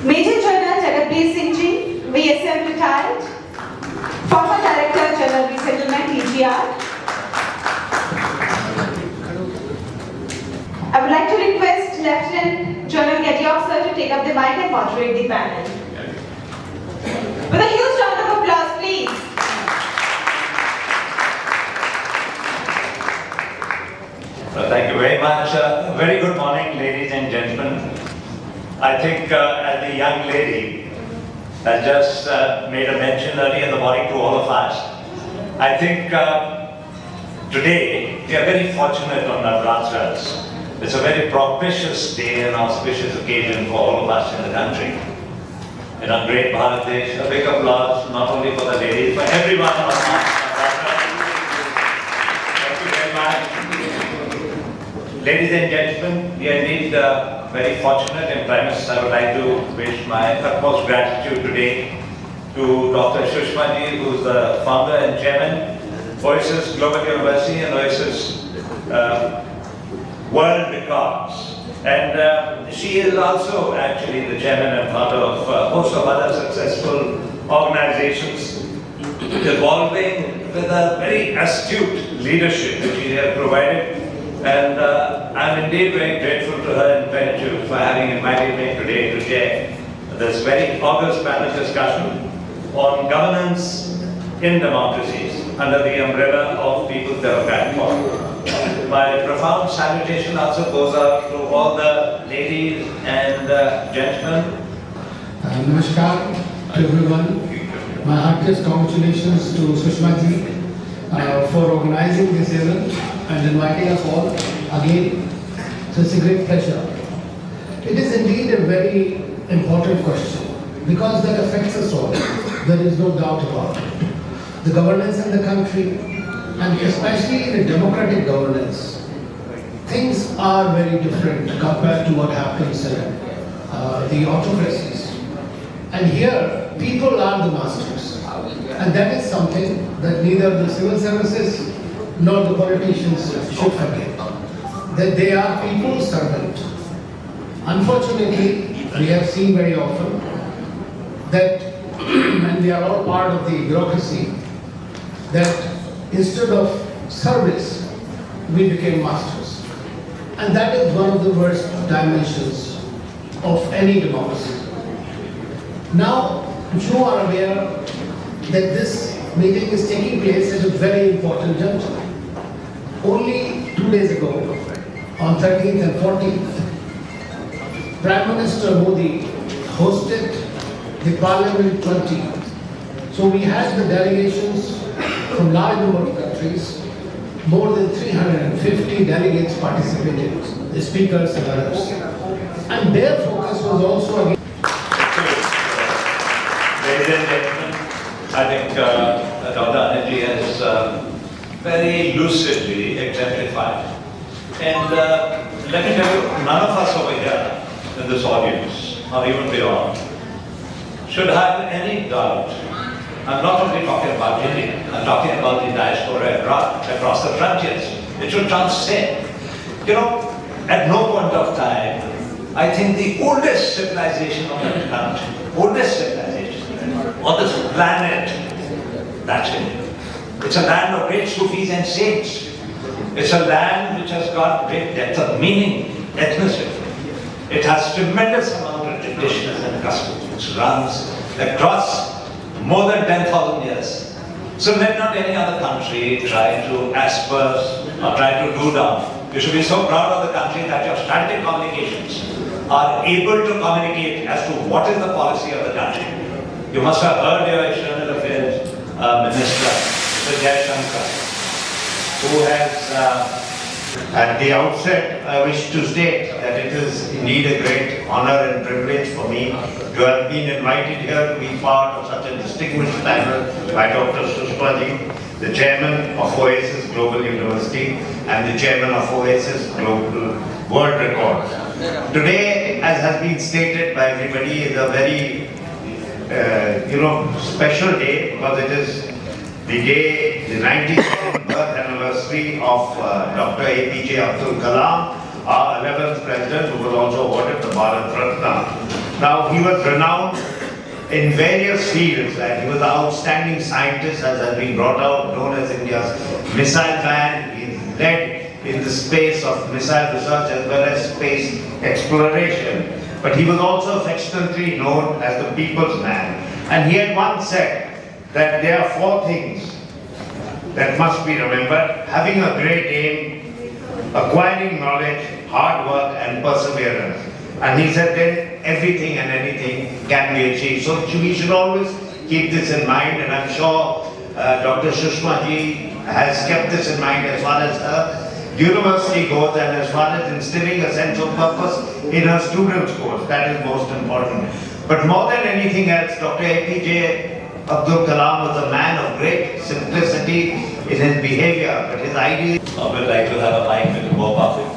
Major General Jagatbir Singh Ji, VSF retired. Former Director General Resettlement, TGR. I would like to request Lieutenant General Gediok sir to take up the mic and moderate the panel. With a huge round of applause, please. Thank you very much. Very good morning, ladies and gentlemen. I think as the young lady has just made a mention early in the morning to all of us, I think today we are very fortunate on Navratras. It's a very propitious day and auspicious occasion for all of us in the country. In our great Bharat Desh, a big applause not only for the ladies, but everyone on Navratras. Thank you very much. Ladies and gentlemen, we are indeed very fortunate, and Prime Minister, I would like to wish my utmost gratitude today to Dr. Sushma Ji, who is the founder and chairman, Oasis Global University and Oasis World Records. And she is also actually the chairman and founder of a host of other successful organizations evolving with a very astute leadership which she has provided. And I'm indeed very grateful to her and Benju for having invited me today to chair this very august panel discussion on governance in democracies under the umbrella of People's Democratic Forum. My profound salutation also goes out to all the ladies and gentlemen. Namaskar to everyone. My heartiest congratulations to Sushma Ji for organizing this event and inviting us all again. So it's a great pleasure. It is indeed a very important question because that affects us all. There is no doubt about it. The governance in the country, and especially in a democratic governance, things are very different compared to what happens in the autocracies. And here, people are the masters. And that is something that neither the civil services nor the politicians should forget. That they are people's servant. Unfortunately, we have seen very often that, and they are all part of the bureaucracy, that instead of service, we became masters. And that is one of the worst dimensions of any democracy. Now, you are aware that this meeting is taking place at a very important juncture. Only 2 days ago, on 13th and 14th, Prime Minister Modi hosted the Parliament 20. So we had the delegations from large number of countries, more than 350 delegates participated, the speakers and others. And their focus was also again. Ladies and gentlemen, I think Dr. Anandji has very lucidly exemplified. And let me tell you, none of us over here in this audience, or even beyond, should have any doubt. I'm not only talking about India, I'm talking about the diaspora abroad, across the frontiers. It should transcend. You know, at no point of time, I think the oldest civilization on the country, oldest civilization on this planet, that's India. It's a land of great Sufis and saints. It's a land which has got great depth of meaning, ethnicity. It has tremendous amount of traditions and customs which runs across more than 10,000 years. So let not any other country try to asperse or try to do down. You should be so proud of the country that your strategic communications are able to communicate as to what is the policy of the country. You must have heard your External Affairs Minister, Mr. Jaishankar, who has At the outset, I wish to state that it is indeed a great honor and privilege for me to have been invited here to be part of such a distinguished panel by Dr. Sushma Ji, the chairman of Oasis Global University and the chairman of Oasis Global World Records. Today, as has been stated by everybody, is a very special day because it is the day, the 92nd birth anniversary of Dr. APJ Abdul Kalam, our 11th president, who was also awarded the Bharat Ratna. Now, he was renowned in various fields, and he was an outstanding scientist, as has been brought out, known as India's missile man. He led in the space of missile research as well as space exploration. But he was also affectionately known as the people's man. And he had once said that there are four things that must be remembered: having a great aim, acquiring knowledge, hard work, and perseverance. And he said then everything and anything can be achieved. So we should always keep this in mind, and I'm sure Dr. Sushma ji has kept this in mind as far as her university goes and as far as instilling a sense of purpose in her students' goes. That is most important. But more than anything else, Dr. APJ Abdul Kalam was a man of great simplicity in his behavior, but his ideas. I would like to have a mic with more public.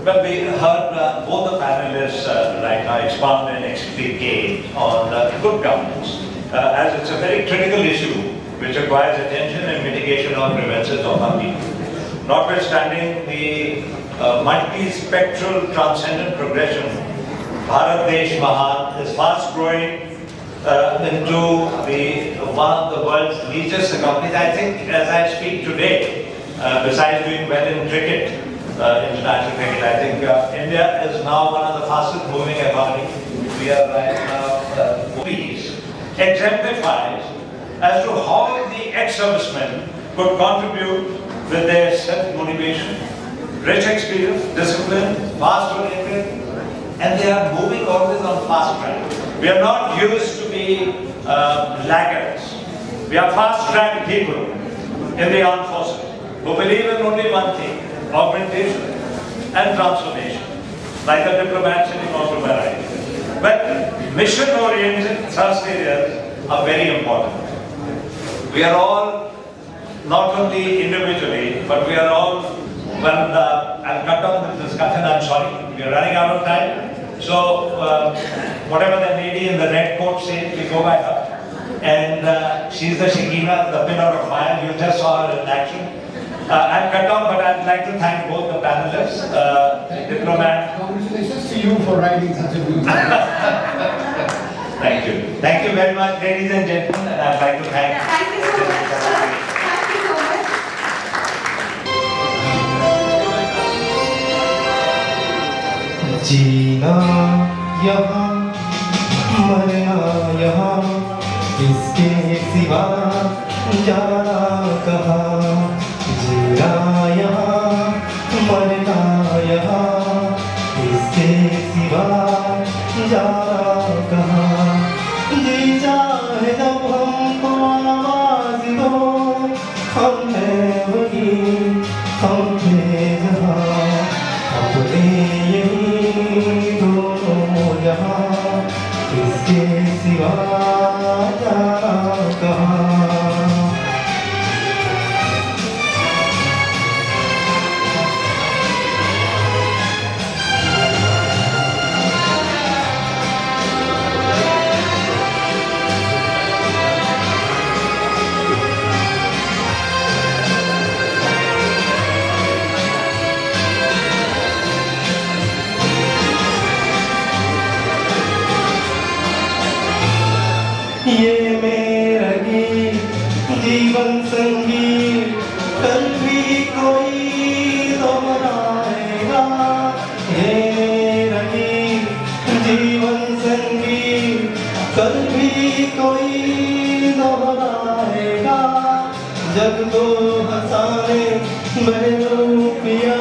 Well, we heard both the panelists right now expound and explicate on good governance, as it's a very critical issue which requires attention and mitigation of grievances of our people. Notwithstanding the multi-spectral transcendent progression, Bharat Desh Mahan is fast growing into one of the world's leaders companies. I think as I speak today, besides doing well in cricket, international cricket, I think India is now one of the fastest moving economies. We are right now, please, exemplifies as to how the ex-servicemen could contribute with their self-motivation, rich experience, discipline, fast-oriented, and they are moving always on fast track. We are not used to be laggards. We are fast-track people in the armed forces who believe in only one thing: augmentation and transformation, like the diplomats sitting on to my right. But mission-oriented thrust areas are very important. We are all, not only individually, but we are all, well, I'll cut down the discussion, I'm sorry, we are running out of time. So, whatever the lady in the red coat says, we go by her. And she's the Shekina, the pillar of fire. You just saw her in action. I'll cut down, but I'd like to thank both the panelists, diplomat. Congratulations to you for writing such a beautiful. Thank you. Thank you very much, ladies and gentlemen, and I'd like to thank. Thank you so much, sir. Thank you so much. जीना यहाँ मरना यहाँ इसके सिवा जाना कहाँ जीना यहाँ मरना यहाँ इसके सिवा जाना कहाँ जी चाहे जब हमको आवाज दो हम हैं वही हम थे जहाँ अपने यही दोनों यहाँ इसके सिवा जाना कहाँ ये मेरा गीत जीवन संगीत कल भी कोई दोहराएगा ये मेरा गीत जीवन संगीत कल भी कोई दोहराएगा जग को हंसाने बहरूपिया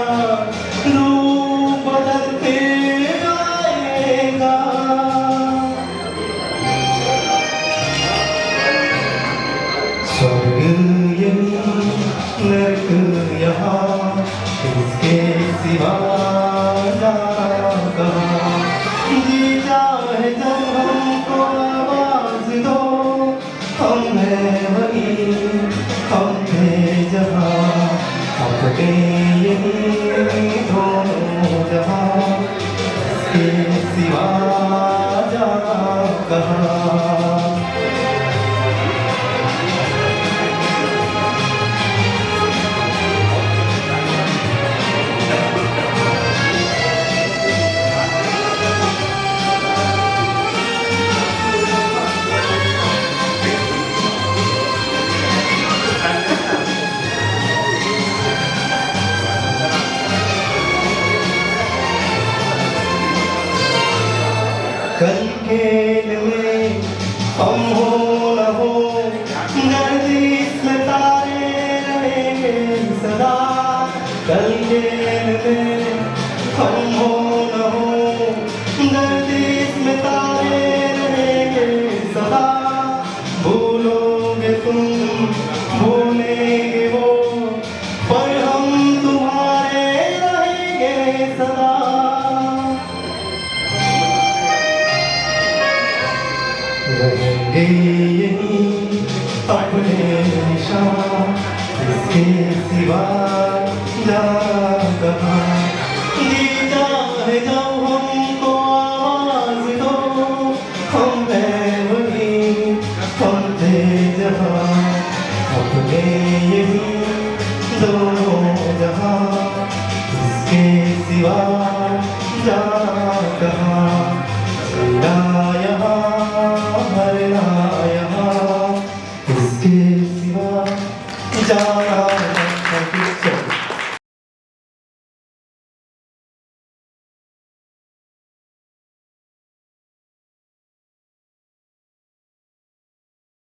रूप बदलते आएगा स्वर्ग यही नरक यहाँ इसके सिवा जाना कहाँ जी चाहे जब हमको आवाज दो हम हैं वही हम थे जहाँ अपने यही दोनों जहाँ इसके सिवा जाना कहाँ खेल में हम हो न हो गर्दिश में तारे रहेंगे सदा कल खेल में हम हो न हो गर्दिश में तारे रहेंगे सदा भूलोगे तुम भूलेंगे वो पर हम तुम्हारे रहेंगे सदा रहेंगे यही अपने निशान इसके सिवा जा कहाँ जीता है जब हमको आवाज दो हम हैं वही हम थे जहाँ अपने यही दोनों जहाँ इसके सिवा जा